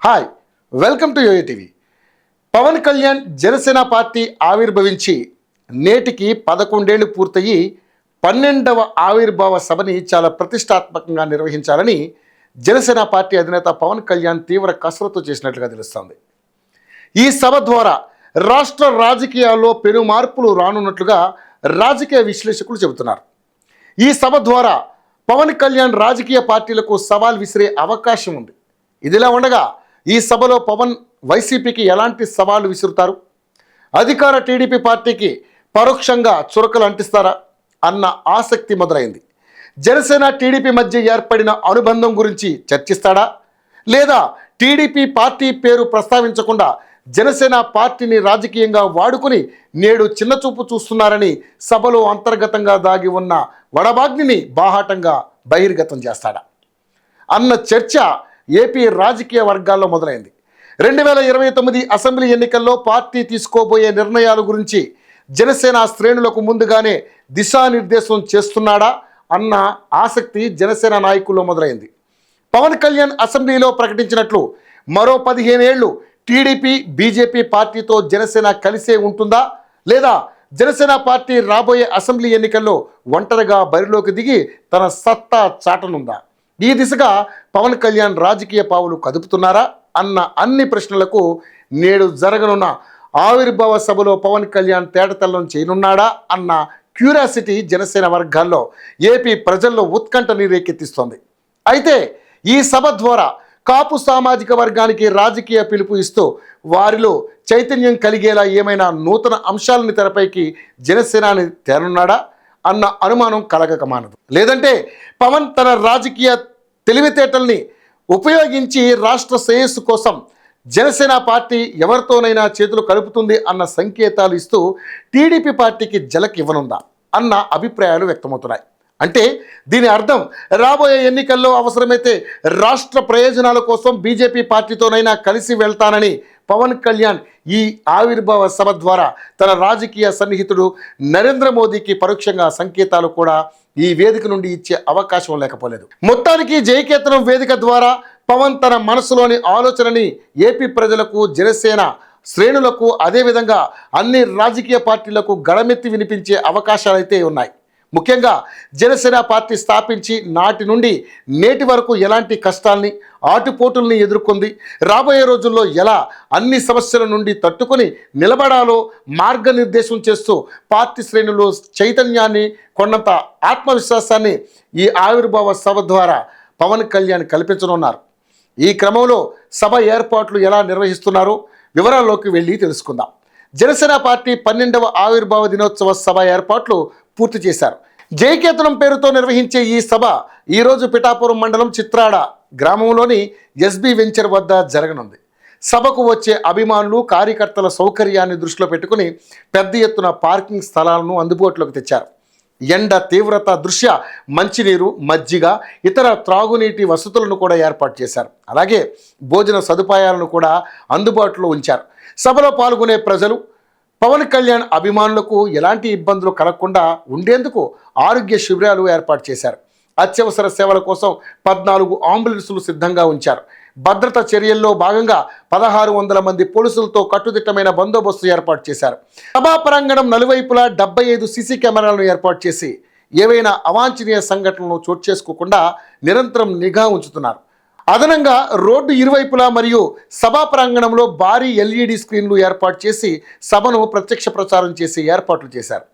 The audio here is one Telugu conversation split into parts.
Hi, welcome to YOYO TV. Pawan Kalyan Janasena party ఆవిర్భవించి నేటికి 11 ఏళ్లు పూర్తయి 12వ ఆవిర్భావ సభని చాలా ప్రతిష్టాత్మకంగా నిర్వహించాలని జనసేన పార్టీ అధినేత పవన్ కళ్యాణ్ తీవ్ర కసరత్తు చేసినట్లుగా తెలుస్తోంది. ఈ సభ ద్వారా రాష్ట్ర రాజకీయాల్లో పెను మార్పులు రానున్నట్లుగా రాజకీయ విశ్లేషకులు చెబుతున్నారు. ఈ సభ ద్వారా పవన్ కళ్యాణ్ రాజకీయ పార్టీలకు సవాల్ విసిరే అవకాశం ఉంది. ఇదిలా ఉండగా ఈ సభలో పవన్ వైసీపీకి ఎలాంటి సవాలు విసురుతారు, అధికార టీడీపీ పార్టీకి పరోక్షంగా చురకలు అంటిస్తారా అన్న ఆసక్తి మొదలైంది. జనసేన టీడీపీ మధ్య ఏర్పడిన అనుబంధం గురించి చర్చిస్తాడా, లేదా టీడీపీ పార్టీ పేరు ప్రస్తావించకుండా జనసేన పార్టీని రాజకీయంగా వాడుకుని నేడు చిన్నచూపు చూస్తున్నారని సభలో అంతర్గతంగా దాగి ఉన్న వడబాగ్నిని బాహాటంగా బహిర్గతం చేస్తాడా అన్న చర్చ ఏపీ రాజకీయ వర్గాల్లో మొదలైంది. 2029 అసెంబ్లీ ఎన్నికల్లో పార్టీ తీసుకోబోయే నిర్ణయాల గురించి జనసేన శ్రేణులకు ముందుగానే దిశానిర్దేశం చేస్తున్నాడా అన్న ఆసక్తి జనసేన నాయకుల్లో మొదలైంది. పవన్ కళ్యాణ్ అసెంబ్లీలో ప్రకటించినట్లు మరో 15 ఏళ్లు టీడీపీ బీజేపీ పార్టీతో జనసేన కలిసే ఉంటుందా, లేదా జనసేన పార్టీ రాబోయే అసెంబ్లీ ఎన్నికల్లో ఒంటరిగా బరిలోకి దిగి తన సత్తా చాటనుందా? ఈ దిశగా పవన్ కళ్యాణ్ రాజకీయ పావులు కదుపుతున్నారా అన్న అన్ని ప్రశ్నలకు నేడు జరగనున్న ఆవిర్భావ సభలో పవన్ కళ్యాణ్ తేటతెల్లం చేయనున్నాడా అన్న క్యూరియాసిటీ జనసేన వర్గాల్లో ఏపీ ప్రజల్లో ఉత్కంఠని రేకెత్తిస్తోంది. అయితే ఈ సభ ద్వారా కాపు సామాజిక వర్గానికి రాజకీయ పిలుపు ఇస్తూ వారిలో చైతన్యం కలిగేలా ఏమైనా నూతన అంశాలని తెరపైకి జనసేనాని తేనున్నాడా అన్న అనుమానం కలగక మానదు. లేదంటే పవన్ తన రాజకీయ తెలివితేటల్ని ఉపయోగించి రాష్ట్ర శ్రేయస్సు కోసం జనసేన పార్టీ ఎవరితోనైనా చేతులు కలుపుతుంది అన్న సంకేతాలు ఇస్తూ టీడీపీ పార్టీకి జలక్ ఇవ్వనుందా అన్న అభిప్రాయాలు వ్యక్తమవుతున్నాయి. అంటే దీని అర్థం రాబోయే ఎన్నికల్లో అవసరమైతే రాష్ట్ర ప్రయోజనాల కోసం బీజేపీ పార్టీతోనైనా కలిసి వెళ్తానని పవన్ కళ్యాణ్ ఈ ఆవిర్భావ సభ ద్వారా తన రాజకీయ సన్నిహితుడు నరేంద్ర మోదీకి పరోక్షంగా సంకేతాలు కూడా ఈ వేదిక నుండి ఇచ్చే అవకాశం లేకపోలేదు. మొత్తానికి జయకేతనం వేదిక ద్వారా పవన్ తన మనసులోని ఆలోచనని ఏపీ ప్రజలకు, జనసేన శ్రేణులకు, అదేవిధంగా అన్ని రాజకీయ పార్టీలకు గళమెత్తి వినిపించే అవకాశాలైతే ఉన్నాయి. ముఖ్యంగా జనసేన పార్టీ స్థాపించి నాటి నుండి నేటి వరకు ఎలాంటి కష్టాల్ని, ఆటుపోటుల్ని ఎదుర్కొంది, రాబోయే రోజుల్లో ఎలా అన్ని సమస్యల నుండి తట్టుకొని నిలబడాలో మార్గనిర్దేశం చేస్తూ పార్టీ శ్రేణులు చైతన్యాన్ని, కొన్నంత ఆత్మవిశ్వాసాన్ని ఈ ఆవిర్భావ సభ ద్వారా పవన్ కళ్యాణ్ కల్పించనున్నారు. ఈ క్రమంలో సభ ఏర్పాట్లు ఎలా నిర్వహిస్తున్నారో వివరాల్లోకి వెళ్ళి తెలుసుకుందాం. జనసేన పార్టీ 12వ ఆవిర్భావ దినోత్సవ సభ ఏర్పాట్లు పూర్తి చేశారు. జయకేతనం పేరుతో నిర్వహించే ఈ సభ ఈరోజు పిఠాపురం మండలం చిత్రాడ గ్రామంలోని ఎస్బీ వెంచర్ వద్ద జరగనుంది. సభకు వచ్చే అభిమానులు, కార్యకర్తల సౌకర్యాన్ని దృష్టిలో పెట్టుకుని పెద్ద ఎత్తున పార్కింగ్ స్థలాలను అందుబాటులోకి తెచ్చారు. ఎండ తీవ్రత దృష్ట్యా మంచినీరు, మజ్జిగ, ఇతర త్రాగునీటి వసతులను కూడా ఏర్పాటు చేశారు. అలాగే భోజన సదుపాయాలను కూడా అందుబాటులో ఉంచారు. సభలో పాల్గొనే ప్రజలు, పవన్ కళ్యాణ్ అభిమానులకు ఎలాంటి ఇబ్బందులు కలగకుండా ఉండేందుకు ఆరోగ్య శిబిరాలు ఏర్పాటు చేశారు. అత్యవసర సేవల కోసం 14 అంబులెన్సులు సిద్ధంగా ఉంచారు. భద్రతా చర్యల్లో భాగంగా 1600 మంది పోలీసులతో కట్టుదిట్టమైన బందోబస్తు ఏర్పాటు చేశారు. సభా ప్రాంగణం నలువైపులా 75 సీసీ కెమెరాలను ఏర్పాటు చేసి ఏవైనా అవాంఛనీయ సంఘటనలు చోటు చేసుకోకుండా నిరంతరం నిఘా ఉంచుతున్నారు. అదనంగా రోడ్డు ఇరువైపులా మరియు సభా ప్రాంగణంలో భారీ ఎల్ఈడి స్క్రీన్లు ఏర్పాటు చేసి సభను ప్రత్యక్ష ప్రచారం చేసి ఏర్పాట్లు చేశారు.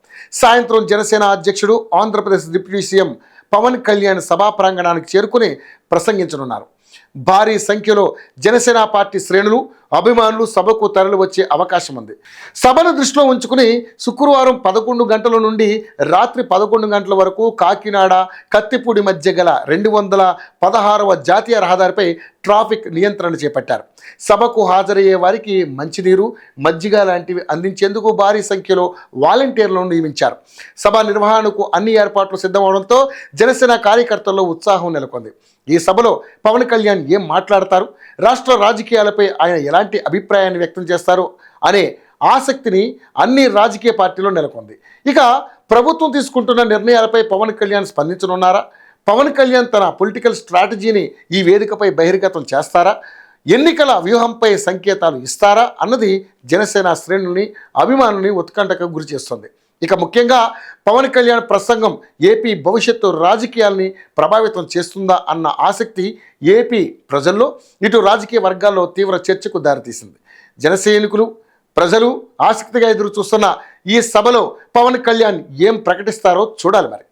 సాయంత్రం జనసేన అధ్యక్షుడు, ఆంధ్రప్రదేశ్ డిప్యూటీ సీఎం పవన్ కళ్యాణ్ సభా ప్రాంగణానికి చేరుకుని ప్రసంగించనున్నారు. భారీ సంఖ్యలో జనసేన పార్టీ శ్రేణులు, అభిమానులు సభకు తరలి వచ్చే అవకాశం ఉంది. సభను దృష్టిలో ఉంచుకుని శుక్రవారం 11 గంటల నుండి రాత్రి 11 గంటల వరకు కాకినాడ కత్తిపూడి మధ్య గల 216వ జాతీయ రహదారిపై ట్రాఫిక్ నియంత్రణ చేపట్టారు. సభకు హాజరయ్యే వారికి మంచినీరు, మజ్జిగ లాంటివి అందించేందుకు భారీ సంఖ్యలో వాలంటీర్లను నియమించారు. సభ నిర్వహణకు అన్ని ఏర్పాట్లు సిద్ధమవడంతో జనసేన కార్యకర్తల్లో ఉత్సాహం నెలకొంది. ఈ సభలో పవన్ కళ్యాణ్ ఏం మాట్లాడతారు, రాష్ట్ర రాజకీయాలపై ఆయన ఎలాంటి అభిప్రాయాన్ని వ్యక్తం చేస్తారు అనే ఆసక్తిని అన్ని రాజకీయ పార్టీలో నెలకొంది. ఇక ప్రభుత్వం తీసుకుంటున్న నిర్ణయాలపై పవన్ కళ్యాణ్ స్పందించనున్నారా? పవన్ కళ్యాణ్ తన పొలిటికల్ స్ట్రాటజీని ఈ వేదికపై బహిర్గతం చేస్తారా? ఎన్నికల వ్యూహంపై సంకేతాలు ఇస్తారా అన్నది జనసేన శ్రేణుల్ని అభిమానుల్ని ఉత్కంఠకు గురి చేస్తుంది. ఇక ముఖ్యంగా పవన్ కళ్యాణ్ ప్రసంగం ఏపీ భవిష్యత్తు రాజకీయాల్ని ప్రభావితం చేస్తుందా అన్న ఆసక్తి ఏపీ ప్రజల్లో ఇటు రాజకీయ వర్గాల్లో తీవ్ర చర్చకు దారితీసింది. జనసైనికులు ప్రజలు ఆసక్తిగా ఎదురు చూస్తున్న ఈ సభలో పవన్ కళ్యాణ్ ఏం ప్రకటిస్తారో చూడాలి మరి.